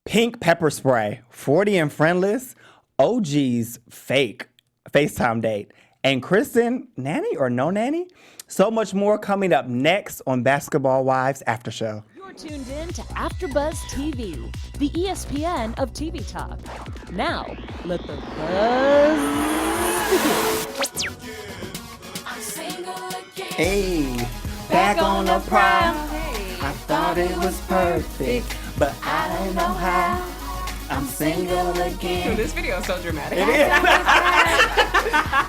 Pink pepper spray, 40 and Friendless, OG's fake FaceTime date, and Kristen, nanny or no nanny? So much more coming up next on Basketball Wives After Show. You're tuned in to AfterBuzz TV, the ESPN of TV talk. Now, let the buzz begin. Hey, back on the prowl. I thought it was perfect, but I don't know how. I'm single again. Dude, this video is so dramatic. It is.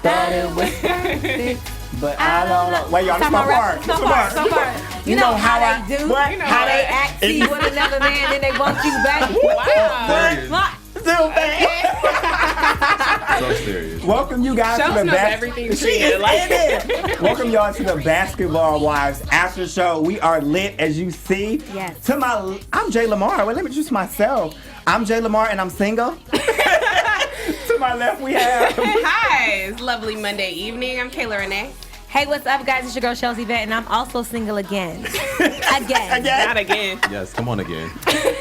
Thought it was perfect, but I don't know. Wait, y'all, this my part. Some part. You know how they do, what? how they act, see with another man, then they want you back. Wow. Still bad. So serious. Welcome you guys Chellz to the knows everything She is like in it. Welcome y'all to the Basketball Wives After Show. We are lit, as you see. Yes. I'm Jay Lamar. Well, let me introduce myself. I'm Jay Lamar, and I'm single. To my left, we have. Hi, it's lovely Monday evening. I'm Kayla Renee. Hey, what's up, guys? It's your girl, Chellz Evette, and I'm also single again. Again. Not again. Yes, come on again.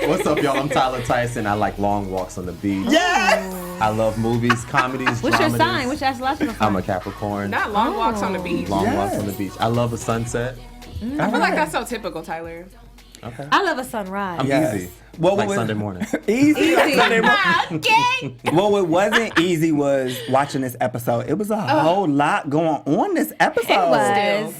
What's up, y'all? I'm Tyler Tyson. I like long walks on the beach. Yes. I love movies, comedies, What's your dramedies. sign? What's your astrological sign? I'm a Capricorn. Not long walks on the beach. Long Yes. walks on the beach. I love a sunset. I feel like that's so typical, Tyler. Okay. I love a sunrise. I'm Yes. easy. Well, like what- Sunday morning. Easy. Like Sunday morning. Okay. Well, what wasn't easy was watching this episode. It was a whole lot going on this episode. It was.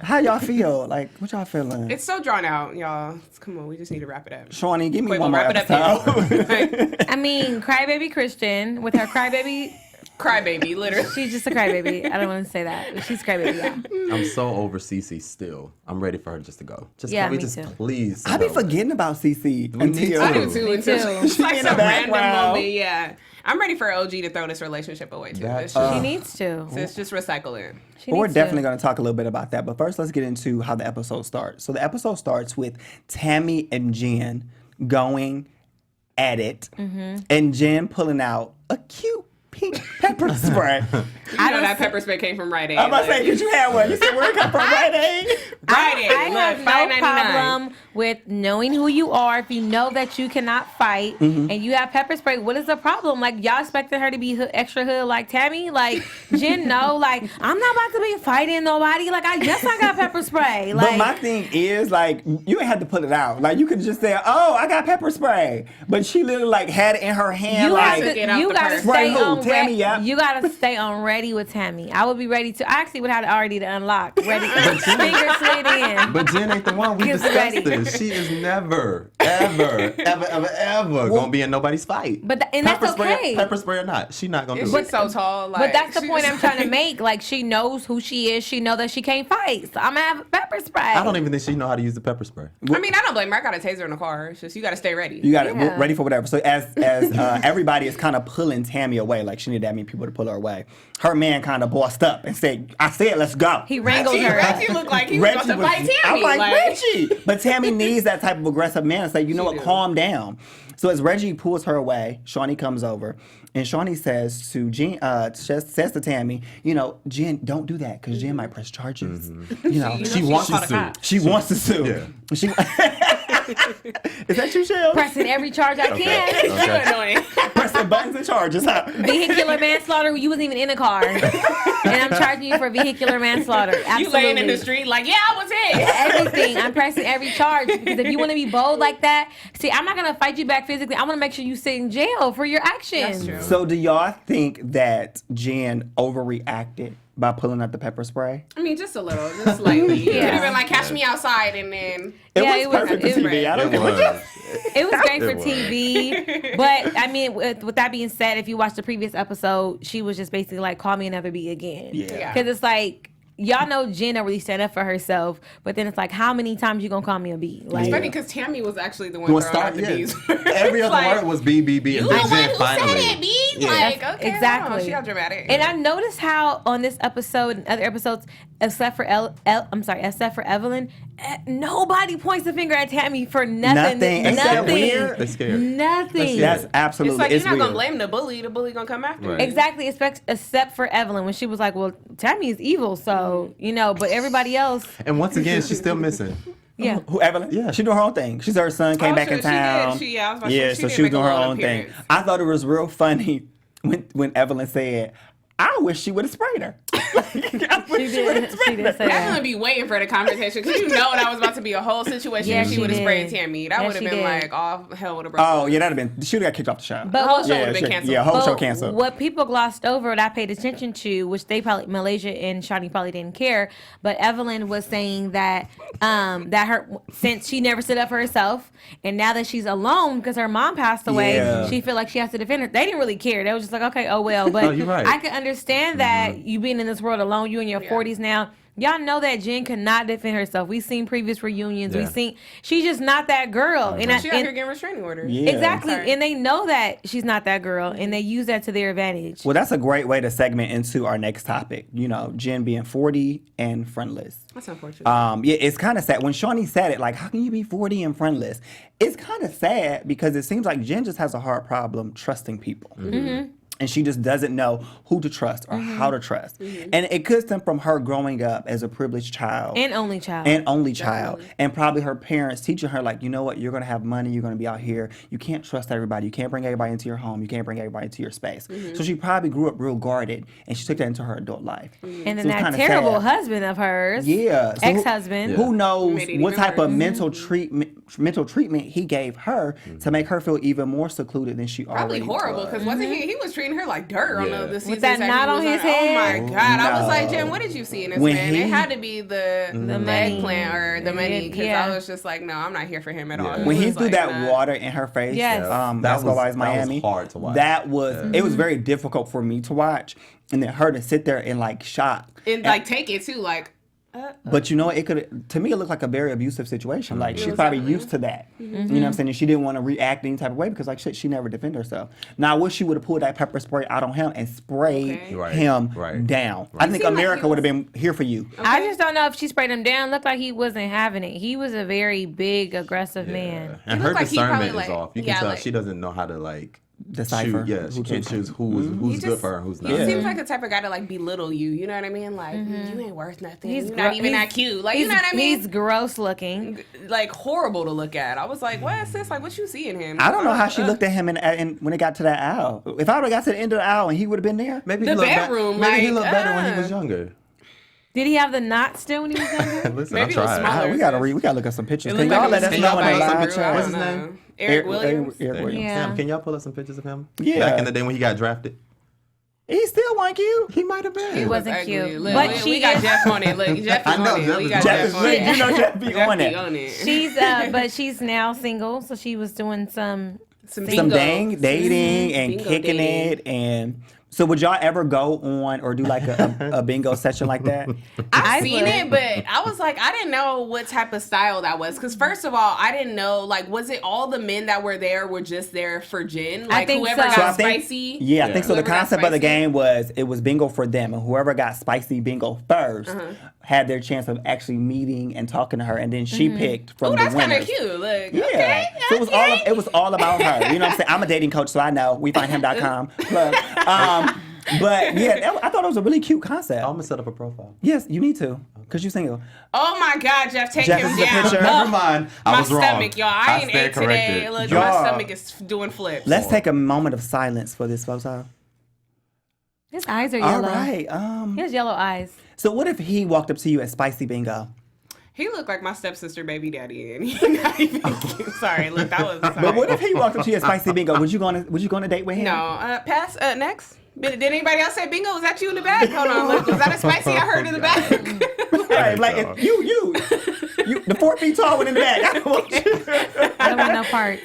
How y'all feel? Like, what y'all feeling? It's so drawn out, y'all. Come on, we just need to wrap it up. Shawnee, give me Wait, one we'll more wrap it up episode. I mean, crybaby Christian with her crybaby. Crybaby, literally. She's just a crybaby. I don't want to say that, but she's crybaby. Yeah. I'm so over Cece still. I'm ready for her just to go. Just Yeah, can we me just too. please. I be go. forgetting about CC need until I do to. too. Me Until too. it's like in the some random background. moment. Yeah. I'm ready for OG to throw this relationship away too. That- It's just, She needs to. it's just recycle it. She We're needs definitely to. going to talk a little bit about that. But first, let's get into how the episode starts. So the episode starts with Tammy and Jen going at it, and Jen pulling out a cute pink pepper spray. You know that pepper spray came from Rite Aid. I'm about to say, because you had one. You said, where it come from? Rite Aid? Rite Aid. I have Look, no $5.99. problem with knowing who you are. If you know that you cannot fight and you have pepper spray, what is the problem? Like, y'all expecting her to be extra hood like Tammy? Like, Jen, no. Like, I'm not about to be fighting nobody. Like, I got pepper spray. Like, But my thing is, like, you ain't had to pull it out. Like, you could just say, oh, I got pepper spray. But she literally, like, had it in her hand, you like, have Get to, out you the gotta purse. stay Right, who? on Tammy, ready. yeah. You gotta stay on ready with Tammy. I would be ready to. I actually would have already to unlock. Ready, finger slid in. But Jen ain't the one. We Gets discussed ready. this. She is never, ever gonna be in nobody's fight. But and that's okay. Pepper spray or not, she not gonna do She's it. so tall. Like, But that's the she's- point I'm trying to make. Like, she knows who she is. She knows that she can't fight. So I'm gonna have pepper spray. I don't even think she know how to use the pepper spray. I mean, I don't blame her. I got a taser in the car. It's just you got to stay ready. you got it Yeah. ready for whatever. So as everybody is kind of pulling Tammy away, like she needed that many people to pull her away, her man kind of bossed up and said, I said, let's go. He wrangled her. Reggie looked like he was Reggie about to fight Tammy. I'm like, Reggie. But Tammy needs that type of aggressive man to say, you know what, do. calm down. So as Reggie pulls her away, Shawnee comes over, and Shawnee says to Jen, says to Tammy, you know, Jen, don't do that, because Jen might press charges. You know, You she know wants she to called a sue. cop. She wants to sue. Yeah. She, is that you, Chellz? Pressing every charge I can. Too annoying. Pressing buttons and charges, huh? Vehicular manslaughter. You wasn't even in a car, and I'm charging you for vehicular manslaughter. Absolutely. You laying in the street like, yeah, I was it. Everything. I'm pressing every charge because if you want to be bold like that, see, I'm not gonna fight you back physically. I want to make sure you sit in jail for your actions. That's true. So do y'all think that Jen overreacted by pulling out the pepper spray? I mean, just a little, just slightly. You could Yeah. have been like, catch me outside, and then Yeah, It was perfect for it was- TV. I don't It care. was. It was great for It was. TV, but I mean, with that being said, if you watch the previous episode, she was just basically like, "Call me another B again," Yeah. because it's like. Y'all know Jen don't really stand up for herself, but then it's like, how many times you gonna call me a B? Like, it's funny because Tammy was actually the one You throwing want out to the start? bees. Yeah. Every other Like, word was B, B, B. You And the then one Jen who finally. said it, B. Yeah. Like, okay, Exactly. She got dramatic. And I noticed how on this episode and other episodes, except for except for Evelyn, nobody points the finger at Tammy for nothing. Nothing. Ain't that weird? They scared. Nothing. That's absolutely, it's like, you're not weird. going to blame the bully. The bully going to come after Right. you. Exactly, except for Evelyn when she was like, "Well, Tammy is evil," so you know. But everybody else, And once again, she's still missing. Yeah. Who Evelyn? Yeah. She doing her own thing. She said her son came back in town. She did. I was about to Yeah, say, so did she was make a doing her little own thing. appearance. I thought it was real funny when Evelyn said, I wish she would have sprayed her. I wish She did say I'm that. gonna be waiting for the confrontation because you know that was about to be a whole situation. Yeah, if she she would have did. sprayed Tammy. That Yeah, would have she been did. like all hell would have broken. Oh, yeah, that'd have been, she would have got kicked off the show. But the whole what- show yeah, would have been sure. canceled. Yeah, whole show But canceled. What people glossed over that I paid attention to, which they probably Malaysia and Shawnee probably didn't care, but Evelyn was saying that that her since she never stood up for herself, and now that she's alone because her mom passed away, Yeah. she feel like she has to defend her. They didn't really care. They was just like, okay, oh well. But Oh, you're right. I can understand that you being in this world alone, you in your 40s now. Y'all know that Jen could not defend herself. We've seen previous reunions. Yeah. We've seen she's just not that girl. And She out here getting restraining orders. Yeah. exactly, Sorry. and they know that she's not that girl, and they use that to their advantage. Well, that's a great way to segment into our next topic. You know, Jen being 40 and friendless. That's unfortunate. Yeah, it's kind of sad. When Shawnee said it, like, how can you be 40 and friendless? It's kind of sad because it seems like Jen just has a hard problem trusting people. And she just doesn't know who to trust or how to trust. And it could stem from her growing up as a privileged child. And only child. And only child. And probably her parents teaching her, like, you know what, you're going to have money, you're going to be out here. You can't trust everybody. You can't bring everybody into your home. You can't bring everybody into your space. So she probably grew up real guarded, and she took that into her adult life. And then So it's that kinda terrible sad. husband of hers. Yeah. So Ex-husband. Who knows Made it what even type of worse. mental treatment he gave her to make her feel even more secluded than she Probably already horrible was. because wasn't he was treating her like dirt on Yeah. the season With that knot on his Oh head? my god! I was like, No. Jen, what did you see in this When man? he- It had to be the money. eggplant or the money because Yeah. I was just like, no, I'm not here for him at all. When he was threw like, that nah. water in her face, Yes. That Basketball was- Wives that was Miami, hard to watch. That was it was very difficult for me to watch, and then her to sit there in like shock. And like take it too, like But you know what? It could, to me, it looked like a very abusive situation. Like she's was probably definitely. used to that. You know what I'm saying? And she didn't want to react any type of way because like shit, she never defended herself. Now I wish she would have pulled that pepper spray out on him and sprayed Okay. Right, him right. down. I think seemed like America he would have been here for you. I just don't know if she sprayed him down. Looked like he wasn't having it. He was a very big, aggressive man. And He her looked like he probably, discernment is like- off. You can yeah, tell like- she doesn't know how to like Decipher choose. Yeah, she who can't to- choose who's He good just- for her and who's He not. seems like the type of guy to like belittle you. You know what I mean? Like you ain't worth nothing. He's You're not gro- even that he's- cute. Like you He's- know what I mean? He's gross looking. Like horrible to look at. I was like, what is this? Like what you see in him? I don't know how she looked at him and when it got to that aisle. If I would have got to the end of the aisle and he would have been there, Maybe The he looked bedroom, maybe he like, looked better when he was younger. Did he have the knot still when he was younger? Listen, Maybe I it was tried. smaller. we gotta we gotta look at some pictures. It Can looked y'all like let it us was know in the taken live by some chat? girl. What's his I don't name? know. Eric Williams. Eric Williams. Yeah. Sam, can y'all pull up some pictures of him? Yeah. Back in the day when he got drafted. He still want you. He might have been. He wasn't Ugly. cute. Look, But we she got is- Jeff on it. Look, Jeff is I know, on it. Jeff We is- got Jeff Jeff is on lit. it. You know Jeff be Jeff on be it. on it. She's but she's now single, so she was doing some. Some Some bingo. dang dating and Bingo kicking dating. it and. So would y'all ever go on or do like a bingo session like that? I've I seen would. it, but I was like, I didn't know what type of style that was. Because first of all, I didn't know, like, was it all the men that were there were just there for Jen? Like, think whoever so. got So I think, spicy. yeah, I think so. The Whoever got concept of the spicy. game was it was bingo for them, and whoever got spicy bingo 1st had their chance of actually meeting and talking to her, and then she picked from Oh, the that's kind winners. of cute. Look, Yeah, okay. so it was all about her. You know what I'm saying? I'm a dating coach, so I know. WeFindHim.com. Plug. But yeah, I thought it was a really cute concept. I'm gonna set up a profile. Yes, you need to, because you're single. Oh my God, Jeff, take Jeff, him this is a down. picture. Oh, Never mind. I my was wrong. stomach, y'all. I ain't stand ate today. corrected. Look, Y'all. my stomach is doing flips. Let's take a moment of silence for this photo. His eyes are All yellow. right. He has yellow eyes. So what if he walked up to you at spicy bingo? He looked like my stepsister baby daddy, and he's not even cute. Sorry, look, that was. Sorry. But what if he walked up to you at spicy bingo? Would you go on a date with him? No, pass. Next. Did anybody else say bingo? Was that you in the back? Hold on, look. Was that a spicy I heard in the back? Right, like if you, the 4 feet tall one in the back. I don't want you. I don't want no parts.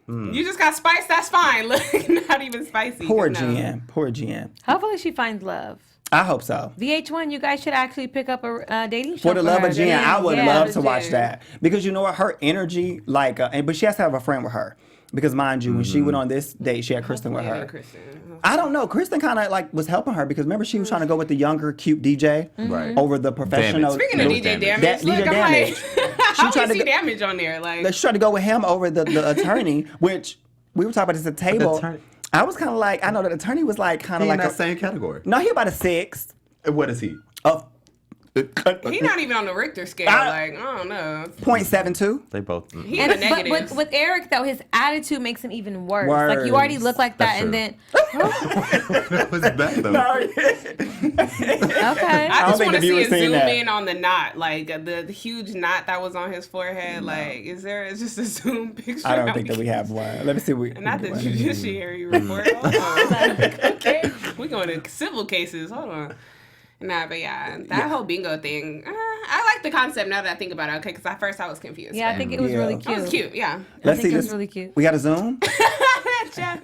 You just got spice. That's fine. Look, not even spicy. Poor 'cause no. Jen. Poor Jen. Hopefully she finds love. I hope so. VH1, you guys should actually pick up a dating show For the love her. of Jen, I would Yeah. love to Jen. watch that because you know what, her energy, like, but she has to have a friend with her because mind you, when she went on this date, she had Kristen with Yeah, her. Kristen. I don't know. Kristen kind of like was helping her because remember she was trying to go with the younger, cute DJ Right. over the professional. Speaking of No DJ damage. Damage, That- look, DJ I'm Damage. like, how tried do to you see go- Damage on there? Like, She tried to go with him over the attorney, which we were talking about this at the table. attorney- I was kind of like, I know the attorney was like kind He of in like that same category. no, he about a 6. What is he? Of He's not even on the Richter scale. I don't know. 0.72. They both. He's a negative. But with Eric though, his attitude makes him even worse. Like you already look like that, and then That was bad though. okay. I just think want to the see a viewers seen zoom that. in on the knot, like the huge knot that was on his forehead. Like, is there just a zoom picture? I don't think that we have one. Let me see. Not the judiciary report. Hold on. Okay, we going to civil cases. Hold on. Nah, but yeah, that whole bingo thing. I like the concept now that I think about it. Okay, because at first I was confused. Yeah, I think it was really It cute. was cute. Yeah. Let's I think see it was this. really cute. We got a Zoom.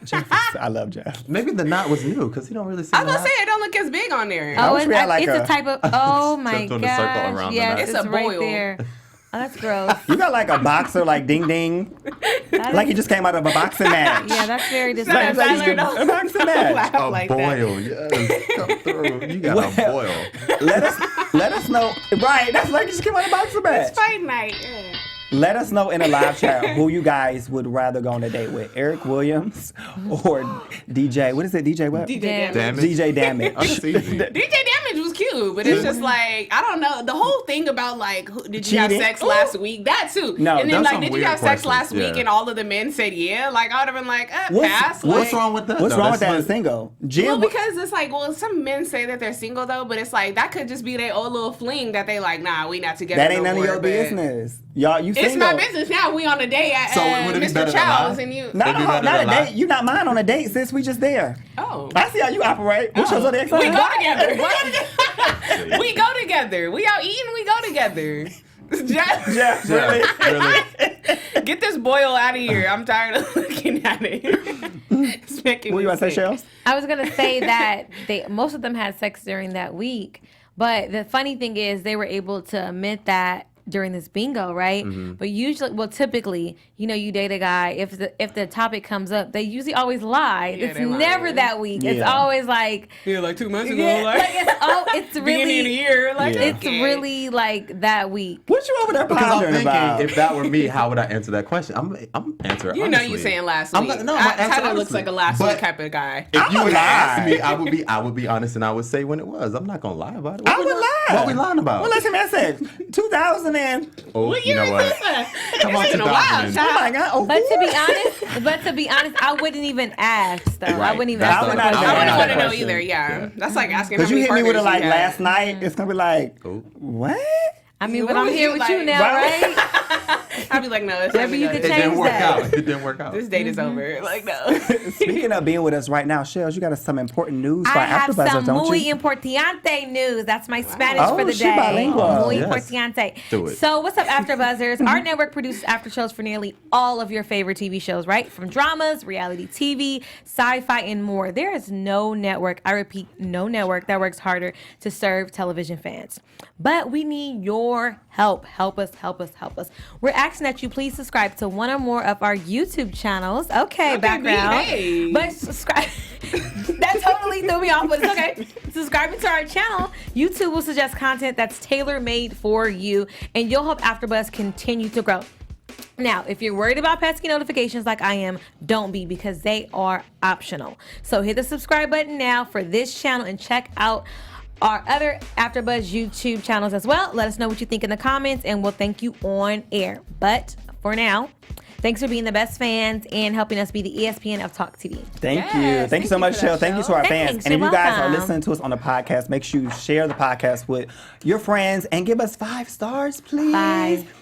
Jeff. I love Jeff. Maybe the knot was new because he don't really see. I was the gonna say knot. it don't look as big on there. I Oh, wish it's, we had like it's a a- type of. Oh my Just doing a circle gosh! around the Yes, knot. It's a right boil. there. Oh, that's gross. You got like a boxer, like ding ding, like he just came out of a boxing match. Yeah, that's very Like, disgusting. Tyler, don't a boxing match. laugh A like that. boil, yes. Come through. You got a Well, boil. Let us know. Right, that's like he just came out of a boxing match. It's fight night. Yeah. Let us know in the live chat who you guys would rather go on a date with, Eric Williams or DJ. What is it? DJ what? DJ Damn. Damage. Damage. DJ Damage. That's easy. DJ Damage was cute, but it's just like, I don't know. The whole thing about like, did you have Cheating? sex last week? That too. No, and then that's like, some did you weird have sex questions, last week? yeah. And all of the men said yeah. Like I would have been like, What's- pass. What's Like, wrong with that? What's though? wrong with That's that? Is single. Jen, Well, because it's like, well, some men say that they're single though, but it's like that could just be their old little fling that they like, nah, we not together. that ain't no none of more, your but business. Y'all, you It's single. my business now. We on a date at So would it be Mr. better to Chellz lie? and you. No, It'd be better not to a lie. date. You not mine on a date, sis. We just there. Oh. I see how you operate. What's your zodiac We sign? go together. We go together. We out eating. We go together. Jeff, Yeah, really. Really? get this boil out of here. I'm tired of looking at it. It's making What me you want to say, sick. Chellz? I was gonna say that most of them had sex during that week, but the funny thing is they were able to admit that during this bingo, right? But usually, well, typically, you date a guy. If the topic comes up, they usually always lie. Yeah, It's they lie. never that week. It's Yeah. always like, Yeah, like 2 months ago. yeah, like, it's beginning of the really, year. Like, it's okay. really like that week. What you over there Because I'm pondering thinking, about? if that were me, how would I answer that question? I'm answering. You know honestly. you saying last I'm week. not- no, I'm not answering Tyler looks honestly. like a last But week type of guy. If you I'ma would ask lie. me, I would be honest and I would say when it was. I'm not gonna lie about it. I would lie. What we lying about? Well, listen, man, I said 2000 and. Oh, What you year know is what? this? Come on, It's been a while, 2000. Oh child. my God. Oh, But to ooh. be honest, I wouldn't even ask though. I Right. wouldn't even That's ask. I would the not- question. I I would wouldn't not want to know question. either. Yeah, that's like asking. Because how you many hit me with it partners like you had. last night, it's gonna be like, Oh. what? I mean, What but I'm would here you with you like? now, Right? right? I'd be like, no, it's Maybe never you gonna could do. It didn't change work that. out. It didn't work out. This date is over. Like, no. Speaking of being with us right now, Chellz, you got some important news for I have AfterBuzz, some don't muy you? importante news. That's my Spanish Oh, for the she day. bilingual. Muy Yes. importante. Do it. So, what's up, AfterBuzzers? Our network produces after shows for nearly all of your favorite TV shows, right? From dramas, reality TV, sci-fi, and more. There is no network, I repeat, no network that works harder to serve television fans. But we need your help. Help us, help us, help us. We're asking that you please subscribe to one or more of our YouTube channels. Okay, background. hey. But subscribe. That totally threw me off, but it's okay. Subscribing to our channel, YouTube will suggest content that's tailor-made for you, and you'll help AfterBuzz continue to grow. Now, if you're worried about pesky notifications like I am, don't be, because they are optional. So hit the subscribe button now for this channel and check out our other AfterBuzz YouTube channels as well. Let us know what you think in the comments, and we'll thank you on air. But for now, thanks for being the best fans and helping us be the ESPN of Talk TV. Thank Yes, you. Thank you so thank you much, for that, Chellz. Thank you to our Thanks, fans. And if you're you guys are welcome. listening to us on the podcast, make sure you share the podcast with your friends and give us 5 stars, please. 5.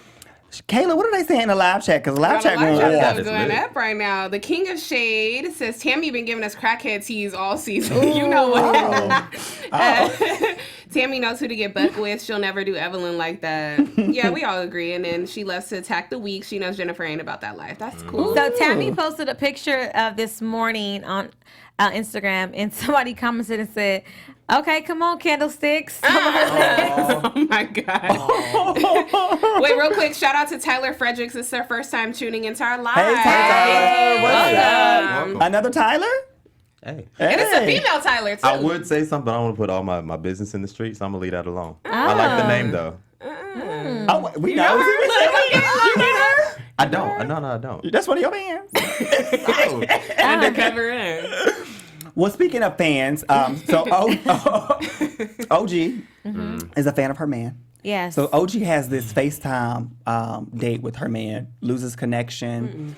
Kayla, what did they say in the live chat? Because the live chat Live going chat off. is It's going lit. up right now. The King of Shade says Tammy been giving us crackhead teas all season. You know what? Oh. Tammy knows who to get buck with. She'll never do Evelyn like that. Yeah, we all agree. And then she loves to attack the weak. She knows Jennifer ain't about that life. That's cool. So Tammy posted a picture of this morning on Instagram, and somebody commented and said, "Okay, come on, candlesticks." Oh my God. Wait, real quick, shout out to Tyler Fredericks. It's their first time tuning into our live. Hey, Tyler. What's up? Welcome. Another Tyler? Hey. And it's a Hey. female Tyler, too. I would say something, but I don't want to put all my business in the street, so I'm gonna leave that alone. I like the name though. Oh, we know. know her? You know her? I don't. No, I don't. That's one of your bands. Oh. Undercover in. Well, speaking of fans, so OG is a fan of her man. Yes. So OG has this FaceTime date with her man, loses connection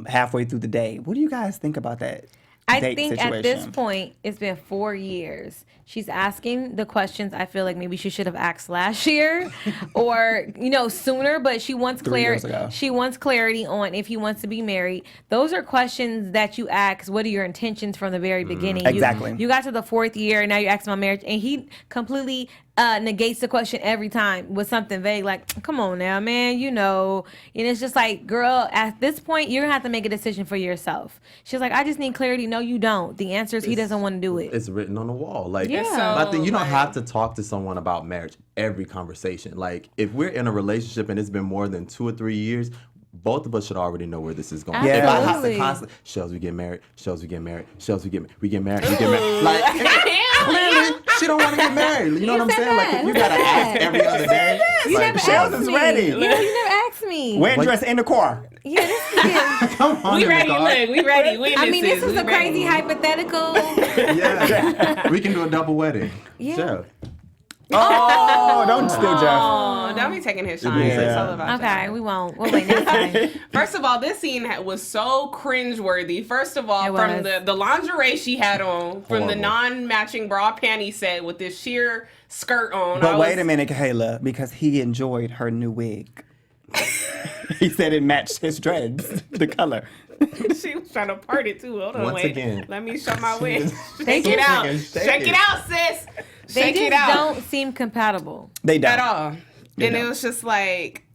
halfway through the day. What do you guys think about that? I think at this point, it's been 4 years. She's asking the questions I feel like maybe she should have asked last year or, sooner, but she wants 3 years ago. She wants clarity on if he wants to be married. Those are questions that you ask. What are your intentions from the very beginning? Exactly. You got to the 4th year and now you're asking about marriage, and he completely negates the question every time with something vague like, come on now, man, and it's just like, girl, at this point, you're gonna have to make a decision for yourself. She's like, I just need clarity. No, you don't. The answer is he doesn't want to do it. It's written on the wall. Like, Yeah. I think you don't have to talk to someone about marriage every conversation. Like, if we're in a relationship and it's been more than 2 or 3 years, both of us should already know where this is going. Yeah. If I have to Absolutely. constantly, Chellz, we get married, Chellz, we get married, Chellz, we get married. Like, clearly, she don't want to get married. You know what I'm saying? Like, if you gotta ask every other day. You like, never Chellz asked is me. ready. You never asked me. Wearing dress in the car. Yeah, this is come on, We ready, Nicole. look, we ready. I mean, this is We a crazy ready. hypothetical. Yeah, we can do a double wedding. Yeah. Chellz. Oh, don't steal Jeff. Oh, don't be taking his shine. Yeah. It's all about Okay, we won't. We'll wait next time. First of all, this scene was so cringeworthy. First of all, It from was. the lingerie she had on, from the Horrible. non-matching bra panty set with this sheer skirt on. But wait a minute, Kayla, because he enjoyed her new wig. He said it matched his dreads, the color. She was trying to part it too. Hold on, Once wait. again. Let me show my wig. They Shake it out. just- Shake it out, sis. They Shake it just out. don't seem compatible. They don't. At all. They And it don't. was just like,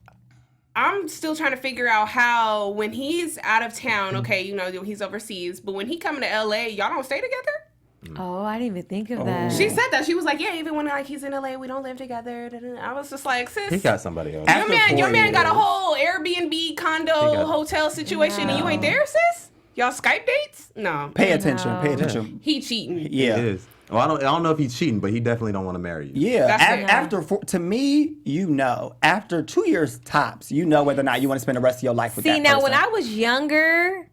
I'm still trying to figure out how, when he's out of town, okay, he's overseas, but when he coming to LA, y'all don't stay together? Oh, I didn't even think of that. She said that. She was like, yeah, even when he's in LA, we don't live together. Da-da-da. I was just like, sis, He got somebody else. After your 4 man got a years. whole Airbnb condo hotel situation and you ain't there, sis? Y'all Skype dates? No. Pay attention. No. Pay attention. He cheating. Yeah. It is. Well, I don't know if he's cheating, but he definitely don't want to marry you. Yeah, That's it. after to me, after 2 years tops, whether or not you want to spend the rest of your life with See, that now person. when I was younger,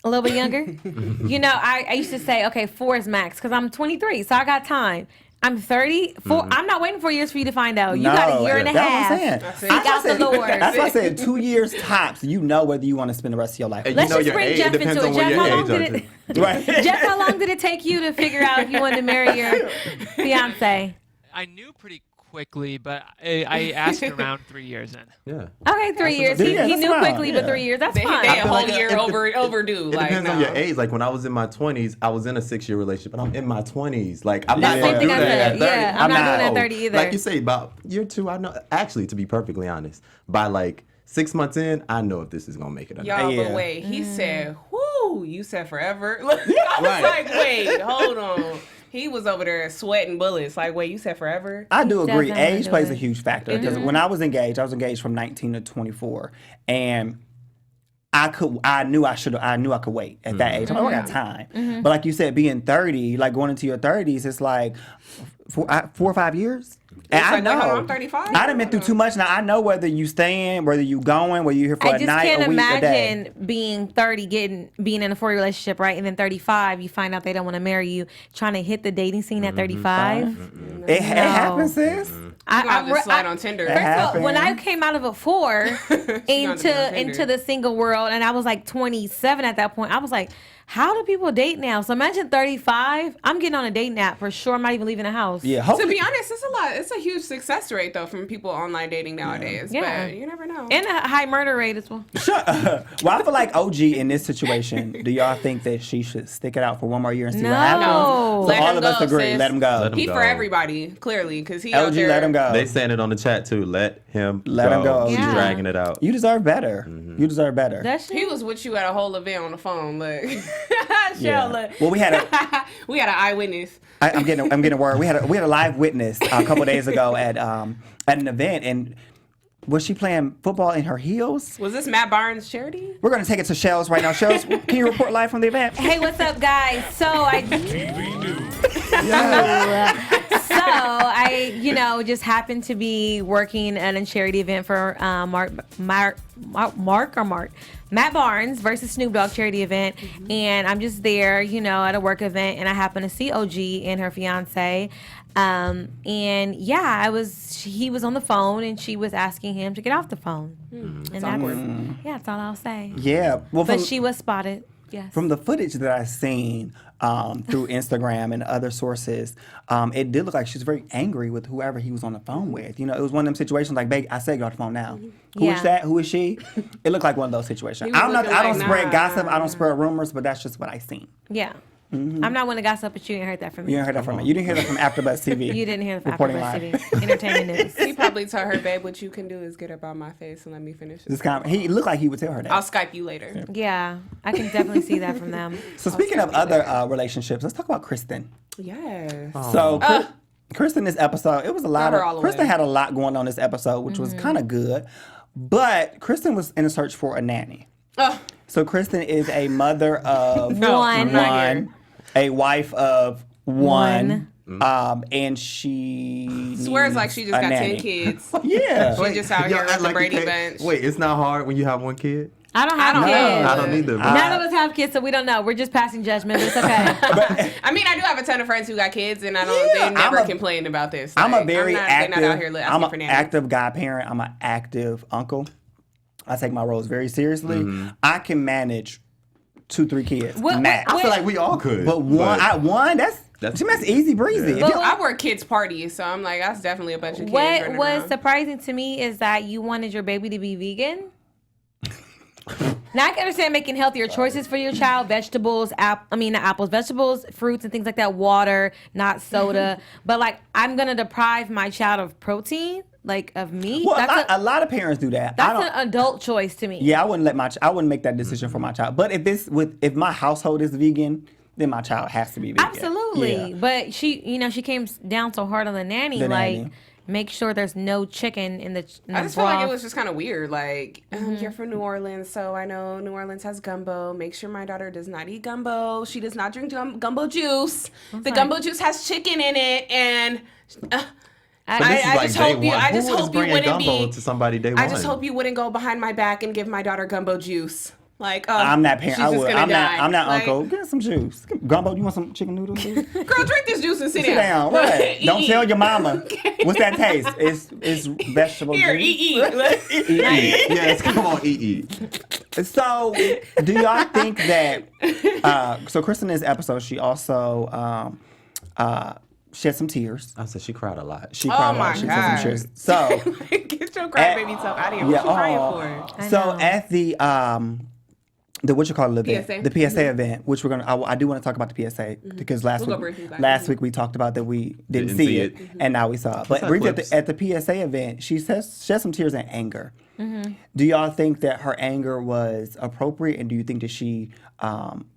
a little bit younger, I used to say, okay, 4 is max because I'm 23, so I got time. I'm 30. I'm not waiting 4 years for you to find out. You got a year and a that's half. what I'm saying. That's it. That's Seek out what I the said. Lord. That's what I said. 2 years tops, whether you want to spend the rest of your life. And with you Let's know just your bring age. Jeff It depends into on it. what Jeff, your how long age did are. it? too. Right. Jeff, how long did it take you to figure out if you wanted to marry your fiance? I knew pretty quickly, but I asked around 3 years in. Yeah. Okay, 3 years. He that's knew fine. quickly, but Yeah. 3 years, that's They fine. a feel whole like year overdue. It Like, depends on no. your age. Like when I was in my 20s, I was in a 6-year relationship, but I'm in my 20s. Like I'm That's not same gonna thing do I that said. at 30. Yeah, I'm not doing that at 30 either. Like you say, about year 2, I know. Actually, to be perfectly honest, by like 6 months in, I know if this is gonna make it or not. Y'all, Yeah. but wait, he said, whoo, you said forever? I was Right. like, wait, hold on. He was over there sweating bullets. Like, wait, you said forever? I do agree. Definitely Age do plays it. a huge factor because when I was engaged from 19 to 24, and I knew I could wait at that age. I'm like, I got time. But like you said, being 30, like going into your 30s, it's like 4 or 5 years. And It's I like, wait, know. hold on, I'm 35? I done been through too much. Now I know whether you staying, whether you going, whether you're here for I a just night, can't a week, a day. imagine being 30, being in a 4-year relationship, right? And then 35, you find out they don't want to marry you, trying to hit the dating scene at 35. It happens, sis. I'm gonna just slide on Tinder. It First of all, happens. when I came out of a 4 gonna be on Tinder. into the single world, and I was like 27 at that point, I was like, how do people date now? So imagine 35. I'm getting on a dating app for sure. I'm not even leaving the house. Yeah, To hopefully. be honest, it's a huge success rate though from people online dating nowadays. Yeah. But you never know. And a high murder rate as well. Well, I feel like OG in this situation. Do y'all think that she should stick it out for one more year and see what happens? No. So Let all him of us go, agree. sis. Let him go. Let him He go. for everybody, clearly, because he out LG, there. let him go. They saying it on the chat too. Let him go. She's Yeah. dragging it out. You deserve better. You deserve better. That's He was with you at a whole event on the phone. Look, Yeah. look. Well, we had a. We had an eyewitness. I'm getting word. We had a live witness a couple days ago at an event, and was she playing football in her heels? Was this Matt Barnes' charity? We're gonna take it to Chellz right now. Chellz, can you report live from the event? Hey, what's up, guys? So I just happened to be working at a charity event for Matt Barnes versus Snoop Dogg charity event, and I'm just there, at a work event, and I happen to see OG and her fiance, and yeah, he was on the phone, and she was asking him to get off the phone, and that's all I'll say. Yeah, well, but she was spotted. Yes. From the footage that I've seen through Instagram and other sources, it did look like she was very angry with whoever he was on the phone with. It was one of them situations like, babe, I said get off the phone now. Who is that? Who is she? It looked like one of those situations. I don't spread gossip. I don't spread rumors, but that's just what I seen. Yeah. I'm not one to gossip, but you didn't heard that from me. You didn't hear that from me. You didn't hear that from AfterBuzz TV. You didn't hear that from AfterBuzz TV. Entertainment news. He probably told her, babe, what you can do is get up out my face and let me finish this. He looked like he would tell her that. I'll Skype you later. Yeah, I can definitely see that from them. So speaking of other relationships, let's talk about Kristen. Yes. So Kristen, this episode, it was a lot of... Kristen had a lot going on this episode, which was kind of good. But Kristen was in a search for a nanny. So Kristen is a mother of one, a wife of one. And she swears like she just got nanny. 10 kids. Yeah. She just out here with the Brady Bunch. Wait, it's not hard when you have one kid? I don't have kids. I don't either. None of us have kids, so we don't know. We're just passing judgment. It's okay. I mean, I do have a ton of friends who got kids, and they never complain about this. I'm a very active. I'm an active godparent. I'm an active uncle. I take my roles very seriously. I can manage 2-3 kids. Max. I feel like we all could. But that's easy breezy. I work kids' parties, so I'm like, that's definitely a bunch of kids. What was surprising to me is that you wanted your baby to be vegan. Now I can understand making healthier choices for your child, vegetables, vegetables, fruits, and things like that, water, not soda. But like, I'm gonna deprive my child of protein, like of meat. Well, a lot of parents do that. That's an adult choice to me. Yeah, I wouldn't make that decision for my child. But if my household is vegan, then my child has to be vegan. Absolutely. Yeah. But she came down so hard on the nanny. Make sure there's no chicken in the I just feel like it was just kind of weird. Like, you're from New Orleans, so I know New Orleans has gumbo. Make sure my daughter does not eat gumbo. She does not drink gumbo juice. Gumbo juice has chicken in it, and I just hope you wouldn't be to somebody day one. I just hope you wouldn't go behind my back and give my daughter gumbo juice. Like, I'm that parent. She's just gonna die. I'm that uncle. Get some juice. Gumbo, you want some chicken noodles? Girl, drink this juice and sit down. Right. Don't tell your mama. What's that taste? It's vegetable juice. Eat. Yes, come on, eat. So, do y'all think that... so, Kristen, in this episode, she also shed some tears. I said she cried a lot. She cried a lot. She shed some tears. So... Get your crybaby self out of here. What you crying for? So, at the the PSA event, which I do want to talk about the PSA because last week we talked about that we didn't see it and now we saw it. But briefly at the PSA event, she shed some tears in anger. Do y'all think that her anger was appropriate, and do you think that she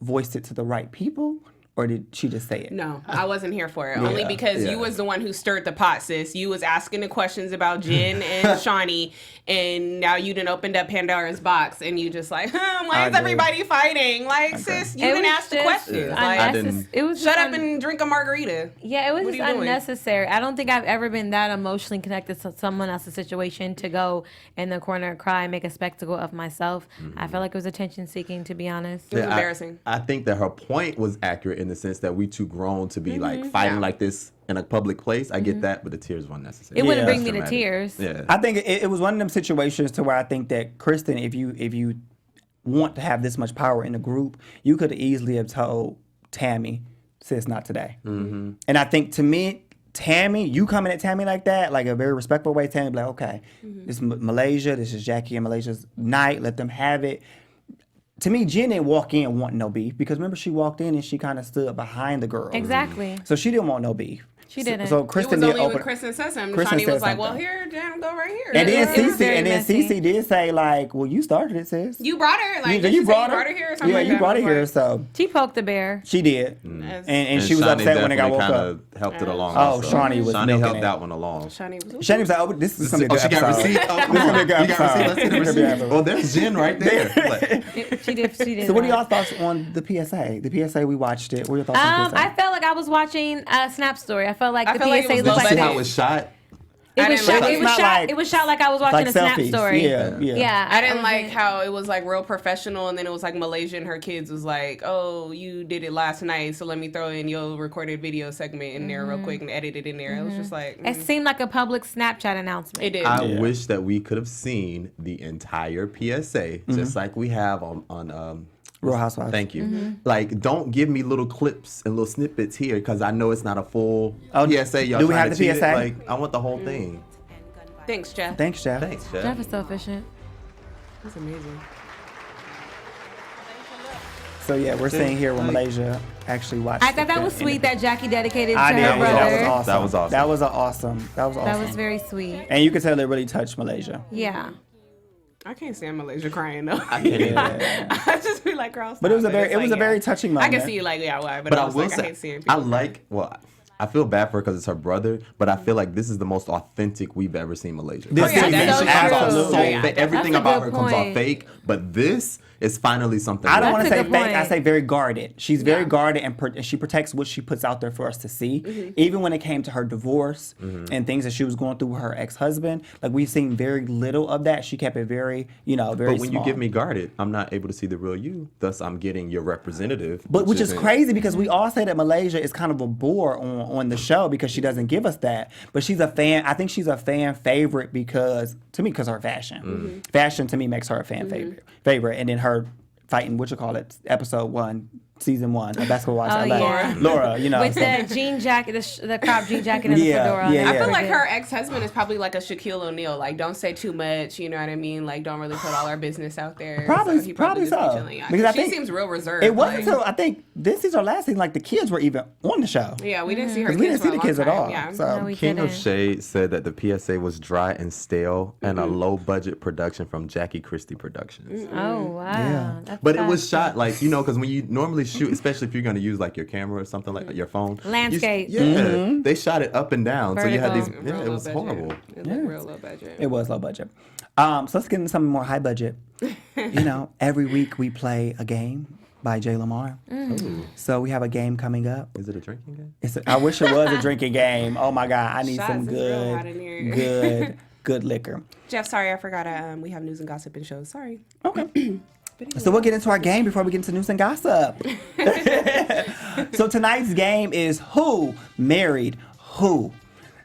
voiced it to the right people? Or did she just say it? No, I wasn't here for it. Only because you was the one who stirred the pot, sis. You was asking the questions about Jen and Shawnee, and now you done opened up Pandora's box, and you just like, why is everybody fighting? Like, sis, you didn't ask the questions. It was shut up and drink a margarita. Yeah, it was just unnecessary. I don't think I've ever been that emotionally connected to someone else's situation to go in the corner and cry and make a spectacle of myself. I felt like it was attention seeking, to be honest. It was embarrassing. I think that her point was accurate in the sense that we too grown to be like fighting like this in a public place. I get that, but the tears were unnecessary. It wouldn't bring me to tears. Yeah. I think it was one of them situations to where I think that Kristen, if you want to have this much power in the group, you could easily have told Tammy, sis, not today. And I think to me, Tammy, you coming at Tammy like that, like a very respectful way, Tammy be like, okay, this is Malaysia, this is Jackie and Malaysia's night, let them have it. To me, Jen didn't walk in wanting no beef because remember she walked in and she kind of stood behind the girls. Exactly. So she didn't want no beef. She didn't. So Kristen it was only when Kristen said something. Shawnee was like, well, here, Jen, go right here. And then Cece did say like, well, you started it, sis. You brought her. Like, you brought her here or something Yeah, like you brought her here, so. She poked the bear. She did. And she was upset when it got woke up. Helped it along. Oh, Shawnee was Shawnee helped it. that one along. Shawnee was like, oh, this is going to be a good got episode. receipt? Oh, come on. You got receipt? Let's see the receipt. Oh, there's Jen right there. She did. So what are y'all thoughts on the PSA? The PSA, we watched it. What are your thoughts on the PSA? I felt like I was watching a Snap Story. I felt like the feel like it PSA was looked low like See how budget. it was shot? it was didn't shot. like It it. was It's not shot. like- It was shot like I was watching Like a Snap selfies. story. Yeah. Yeah, I didn't like wasn't- how it was like real professional, and then it was like Malaysia and her kids was like, "Oh, you did it last night, so let me throw in your recorded video segment in there real quick and edit it in there." It was just like It seemed like a public Snapchat announcement. it did. I Yeah. wish that we could have seen the entire PSA, just like we have on Real Housewives. Thank you. Like, don't give me little clips and little snippets here because I know it's not a full Oh, PSA. Y'all do we trying have to the cheat it. PSA? Like, I want the whole thing. Thanks, Jeff. Thanks, Jeff. Thanks, Jeff. Jeff is so efficient. That's amazing. So yeah, we're seeing here where Malaysia actually watched. I thought that was sweet that Jackie dedicated to I her did. That was brother. That was awesome. That was awesome. That was awesome. That was awesome. That was very sweet. And you could tell it really touched Malaysia. Yeah. I can't stand Malaysia crying though. Yeah. I just be like, girl, But it was a stop. very, It's it was like, a very yeah. touching I moment. can see like why, but But I I was will like, I say, hate seeing people. I feel bad for her because it's her brother, but I feel like this is the most authentic we've ever seen Malaysia. This yeah, is that's so absolutely. true. Yeah, Everything that's a about good her comes point. off fake, but this is finally something. I don't real. want to That's a say good fake. I point. say very guarded. She's very guarded and she protects what she puts out there for us to see. Even when it came to her divorce and things that she was going through with her ex-husband, like we've seen very little of that. She kept it very, very But when small. you give me guarded, I'm not able to see the real you. Thus, I'm getting your representative. But which is isn't- crazy because we all say that Malaysia is kind of a bore on the show because she doesn't give us that. But she's a fan. I think she's a fan favorite because of her fashion. Fashion to me makes her a fan favorite. And then her fighting, episode 1, season 1, of Basketball Wives. Oh, I love yeah. Laura, With the jean jacket, the crop jean jacket and the Yeah, fedora. yeah, I yeah. feel like her ex-husband is probably like a Shaquille O'Neal. Like, don't say too much. You know what I mean? Like, don't really put all our business out there. Probably he so. just be chilling. Yeah, Because I she think seems real reserved. It wasn't like, until I think this season or last season, like the kids were even on the show. Yeah, we didn't see her 'Cause kids we didn't see for a the long kids at time. all. Yeah. So No, we King of didn't. Shade said that the PSA was dry and stale and a low-budget production from Jackie Christie Productions. Oh, wow. Yeah. That's But it tough. was shot like, because when you normally shoot, especially if you're going to use like your camera or something like your phone. Landscape. They shot it up and down. So you had these, Vertical. Real it was low budget. horrible. It looked real low budget. It was low budget. So let's get into something more high budget. Every week we play a game by Jay Lamar. So we have a game coming up. Is it a drinking game? I wish it was a drinking game. Oh my God, I need Shots some is real hot in here. good liquor. Jeff, sorry, I forgot. We have news and gossip and shows. Sorry. Okay. So we'll get into our game before we get into news and gossip. So tonight's game is Who Married Who?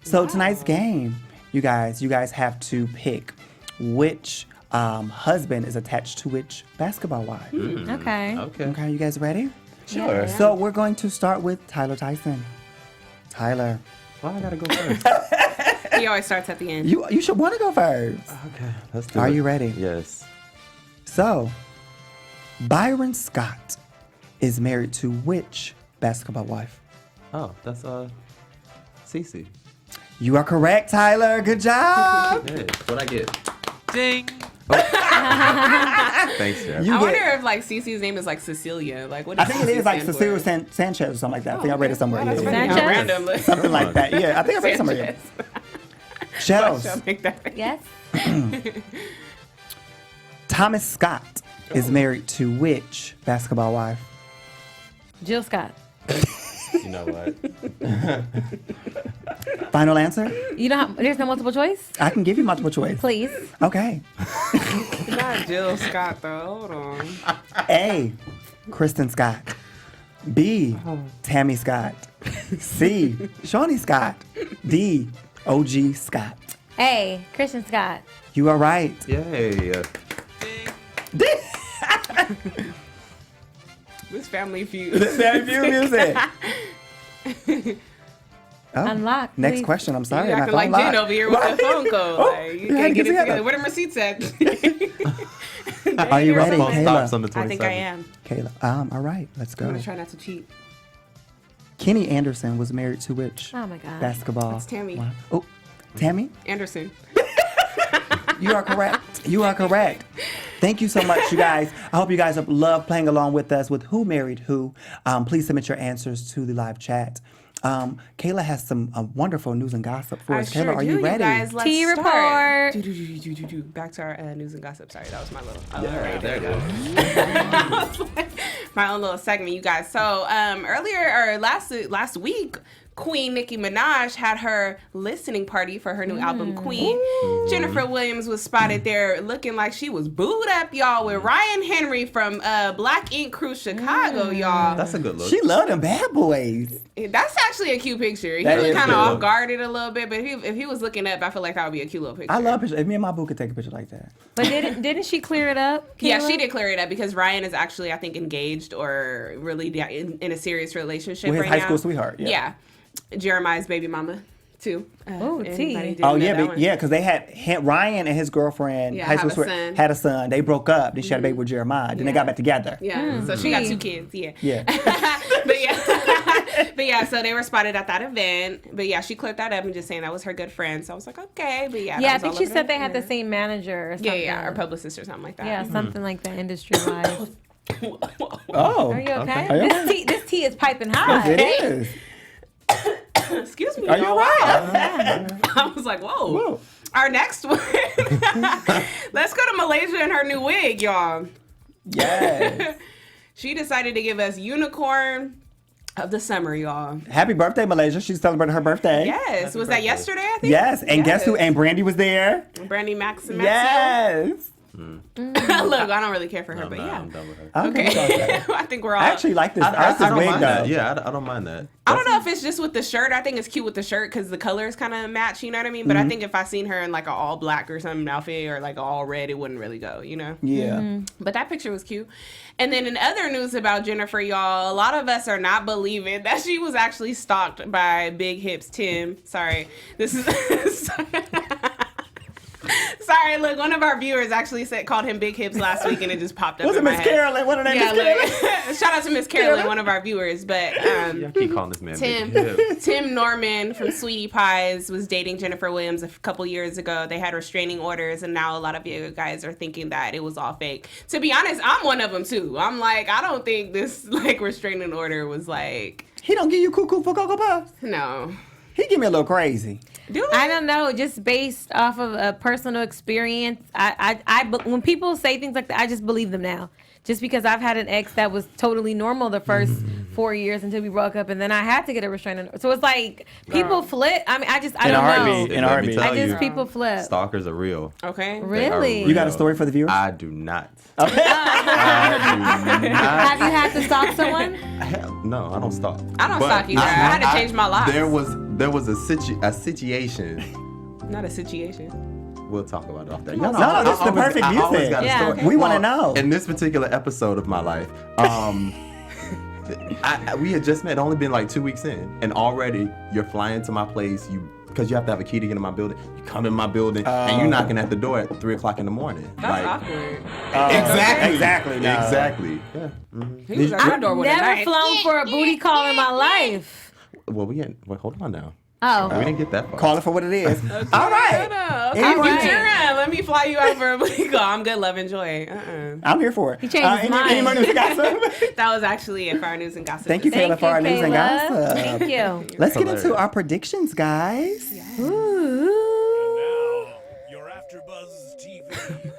So tonight's game, you guys have to pick which husband is attached to which basketball wife. Okay. Okay. Okay, you guys ready? Sure. So we're going to start with Tyler Tyson. Tyler, Well, I got to go first. He always starts at the end. you should want to go first. Okay. Let's do it. Are you ready? Yes. So, Byron Scott is married to which basketball wife? Oh, that's Cece. You are correct, Tyler. Good job. Yeah. What I get? Ding. Thanks, Jeff. You I wonder get, if like Cece's name is like Cecilia. Like what? I does think it Cece is like stand Cecilia for? Sanchez or something like that. I think I read it somewhere. Well, that's Yeah, funny yeah, how Sanchez? random. something like that. Yeah, I think I read it somewhere. Yeah. She'll Chellz, make that. Yes. Thomas Scott is married to which basketball wife? Jill Scott. You know what? Final answer? There's no multiple choice? I can give you multiple choice. Please. Okay. Not Jill Scott though. Hold on. A, Kristen Scott. B, Tammy Scott. C, Shawnee Scott. D, OG Scott. A. Christian Scott. You are right. Yay. This family feud. This Family Feud music. Oh, Unlock. next please. question. I'm sorry. You my acting like phone Jen locked. over here with the phone code. Oh, Like, you yeah, can't get it together. together. Where the receipts at? Are you ready, Phone Kayla? stops on the 27th. I think I am. Kayla. All right. Let's I'm go. gonna try not to cheat. Kenny Anderson was married to which Oh my God. basketball? That's Tammy. wife? Oh, Tammy? Anderson. You are correct. You are correct. Thank you so much, you guys. I hope you guys have loved playing along with us with Who Married Who. Please submit your answers to the live chat. Kayla has some wonderful news and gossip for us. Kayla, are you ready? Guys, let's Tea start. report. Back to our news and gossip. Sorry, that was my little. Yeah, there it is. My own little segment, you guys. So earlier or last week, Queen Nicki Minaj had her listening party for her new album, Queen. Jennifer Williams was spotted there looking like she was booed up, y'all, with Ryan Henry from Black Ink Crew Chicago, y'all. That's a good look. She loved them bad boys. That's actually a cute picture. He That was is kind of cute. off guarded a little bit, but if he was looking up, I feel like that would be a cute little picture. I love pictures. If me and my boo could take a picture like that. But didn't she clear it up? Yeah, Kayla? she did clear it up because Ryan is actually, I think, engaged or really in a serious relationship With his right high school now. sweetheart. Yeah. Jeremiah's baby mama, too. Oh, T. anybody didn't Oh know yeah, that one? because they had Ryan and his girlfriend, Yeah, high school have a sweetheart, son. had a son. They broke up. Then she had a baby with Jeremiah. Then they got back together. Yeah, so she got 2 kids. Yeah. Yeah. but yeah, so they were spotted at that event. But yeah, she cleared that up and just saying that was her good friend. So I was like, okay. But yeah, Yeah, that I was think all she over said they had the same manager or Yeah, something. yeah, or publicist or something like that. Yeah, something like that, industry-wise. Oh. Are you okay? Okay. This tea is piping hot. It is. Excuse me. Are you y'all. right? I was like, whoa. Whoa. Our next one. Let's go to Malaysia and her new wig, y'all. Yes. She decided to give us Unicorn of the Summer, y'all. Happy birthday, Malaysia. She's celebrating her birthday. Yes. Was that yesterday, I think? Yes. And guess who? And Brandy was there. Brandy Maximo. Yes. Look, I don't really care for her, but Nah, yeah. I'm done with her. Okay. I think we're all. I actually like this. I I like this don't wig mind though. that. Yeah, I don't mind that. I don't know if it's just with the shirt. I think it's cute with the shirt because the colors kind of match, you know what I mean? But I think if I seen her in like an all black or something outfit or like an all red, it wouldn't really go, you know? Yeah. But that picture was cute. And then in other news about Jennifer, y'all, a lot of us are not believing that she was actually stalked by Big Hips Tim. Sorry. This is... Sorry, look, one of our viewers actually called him Big Hips last week and it just popped up Was it in my Miss head. Carolyn? What her name? Yeah, Miss Carolyn? look. Shout out to Miss Carolyn, one of our viewers. But I keep calling this man Tim Big Hip. Tim Norman from Sweetie Pies was dating Jennifer Williams a couple years ago. They had restraining orders, and now a lot of you guys are thinking that it was all fake. To be honest, I'm one of them too. I'm like, I don't think this like restraining order was like, He don't give you cuckoo for Cocoa Puffs. no. He give me a little crazy. Do I don't know, just based off of a personal experience. When people say things like that, I just believe them now. Just because I've had an ex that was totally normal the first 4 years until we broke up, and then I had to get a restraining order. So it's like people flip. I mean, I don't know. heartbeat. In a Let me heartbeat. tell I just you, people flip. stalkers are real. Okay. They are Really? You got a real. story for the viewers? I do not. Okay. I do not. Have you had to stalk someone? Hell, no, I don't stalk. I don't But stalk either. I had to change my life. There was a situation. Not a situation. We'll talk about it off there. No, this is the perfect I always music. got a Yeah. story. We wanna know. In this particular episode of my life, we had just met, only been like 2 weeks in, and already you're flying to my place. Because you have to have a key to get in my building. You come in my building and you're knocking at the door at 3 o'clock in the morning. That's awkward. Exactly. No. Exactly. Yeah. He was at my door with a Never knife. flown for a booty call in my life. Well, hold on now. Oh. We didn't get that far. Call it for what it is. All right. Okay, Anyway. future run. Let me fly you out for a week. I'm good, love, and joy. I'm here for it. He changed his mind. Any more news and gossip? That was actually it for our news and gossip. Thank you, Thank Kayla, for our you, news and Kayla. gossip. Thank you. Let's get into hilarious. our predictions, guys. Ooh. Now, your AfterBuzz TV.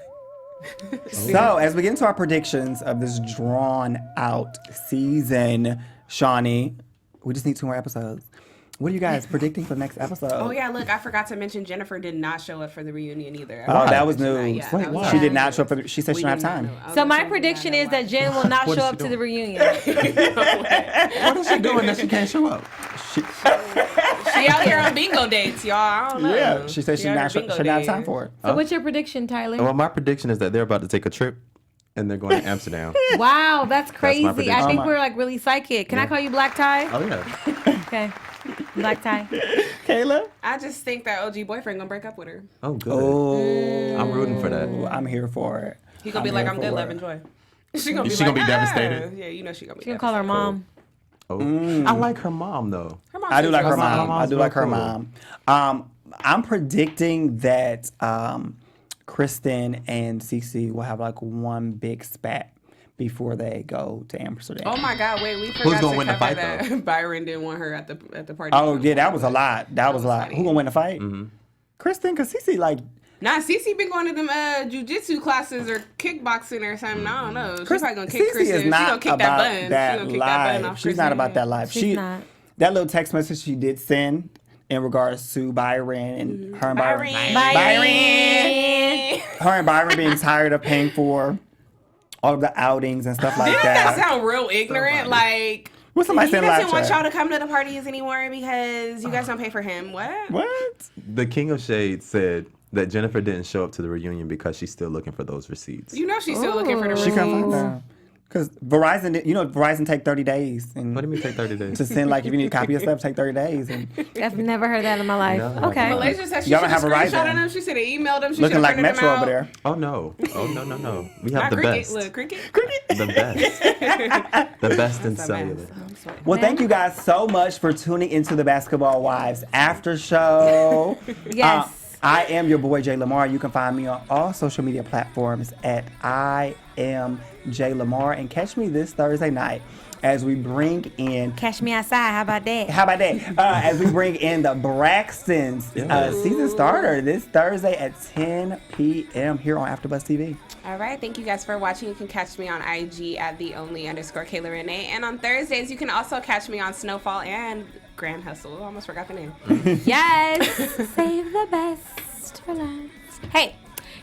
So, as we get into our predictions of this drawn out season, Shawnee, we just need 2 more episodes. What are you guys predicting for the next episode? Oh yeah, look, I forgot to mention Jennifer did not show up for the reunion either. Oh, that was mentioned that. news. Yeah, that was She did news. not show up for she said she We didn't have did not time. know. I was So like, my we did prediction not is know that Jen will not What show is up she to the doing? reunion. What is she doing that she can't show up? She out here on bingo dates, y'all. I don't know. Yeah, she said she out not here bingo should not have dating. time for it. So what's your prediction, Tyler? Well, my prediction is that they're about to take a trip and they're going to Amsterdam. Wow, that's crazy. I prediction. think Oh, my- we're like really psychic. Can I call you Black Tie? Oh, yeah. Okay. Black Tie. Kayla? I just think that OG boyfriend gonna break up with her. Oh, good. Oh, I'm rooting for that. I'm here for it. He gonna be like, here I'm good, for love, it. and joy. She gonna be, She like, gonna be devastated? Yeah, you know she gonna be. You can call her mom. Oh. I like her mom, though. Her mom I do seems like her awesome. mom. I mom's do like her real mom. I'm predicting that Kristen and Cece will have like one big spat before they go to Amsterdam. Oh my God! Wait, we forgot gonna to win the cover fight, that though? Byron didn't want her at the party. Oh, yeah, that was a lot. That was a lot. funny. Who gonna win the fight? Kristen, cause Cece like Nah, Cece been going to them jujitsu classes or kickboxing or something. I don't know. She's Chris, probably gonna kick Cece Kristen. is She not gonna kick about that bun. that She gonna kick that bun life. off She's Kristen. not about that life. She's not. that little text message she did send in regards to Byron and her and Byron. Her and Byron being tired of paying for all of the outings and stuff like Didn't that. that sound real ignorant? Like, What's somebody he saying doesn't live want chat? y'all to come to the parties anymore because you guys don't pay for him. What? What? The King of Shade said that Jennifer didn't show up to the reunion because she's still looking for those receipts. You know she's still looking for the She couldn't receipts. find them. Because Verizon, Verizon take 30 days. And What do you mean take 30 days? to send, like, if you need a copy of stuff, take 30 days. And I've never heard that in my life. No. Okay. Malaysia said she Y'all should don't have have Verizon. screenshotted them. She said they emailed them. She looking should like have printed Metro them out. over there. Oh, no. Oh, no. We have Not the cricket. best. Look, cricket. The best. The best in That's a cellular. mess. I'm sweating. Well, thank you guys so much for tuning into the Basketball Wives after show. Yes. I am your boy, Jay Lamar. You can find me on all social media platforms at I am Jay Lamar. And catch me this Thursday night as we bring in... Catch me outside. How about that? As we bring in the Braxtons season starter this Thursday at 10 p.m. here on AfterBuzz TV. All right. Thank you guys for watching. You can catch me on IG at @the_Kayla Renee. And on Thursdays, you can also catch me on Snowfall and Grand Hustle. I almost forgot the name. Yes. Save the best for last. Hey,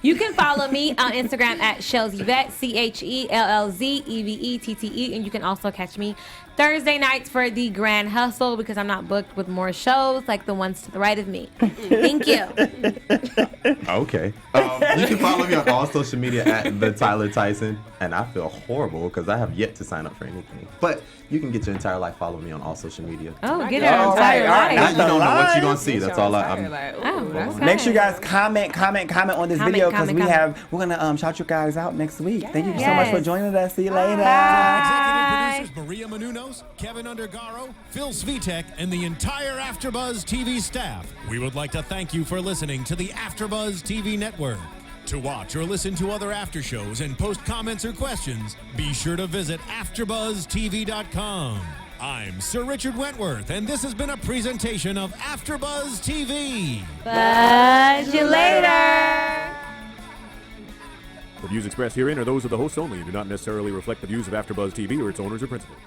you can follow me on Instagram at Chellz Evette, ChellzEvette, and you can also catch me Thursday nights for the Grand Hustle because I'm not booked with more shows like the ones to the right of me. Thank you. Okay. You can follow me on all social media at the Tyler Tyson, and I feel horrible because I have yet to sign up for anything. But you can get your entire life following me on all social media. Oh, get God. our All entire right, all right. Now life. you don't know what you're gonna live. see. That's all I'm. Oh, okay. Make sure you guys comment on this Comment, video because comment. we're gonna shout you guys out next week. Thank you so much for Yes. joining us. See you later. Executive producers Maria Menounos, Kevin Undergaro, Phil Svitek, and the entire AfterBuzz TV staff. We would like to thank you for listening to the AfterBuzz TV network. To watch or listen to other after shows and post comments or questions, be sure to visit AfterBuzzTV.com. I'm Sir Richard Wentworth, and this has been a presentation of AfterBuzz TV. Buzz you later. The views expressed herein are those of the hosts only and do not necessarily reflect the views of AfterBuzz TV or its owners or principals.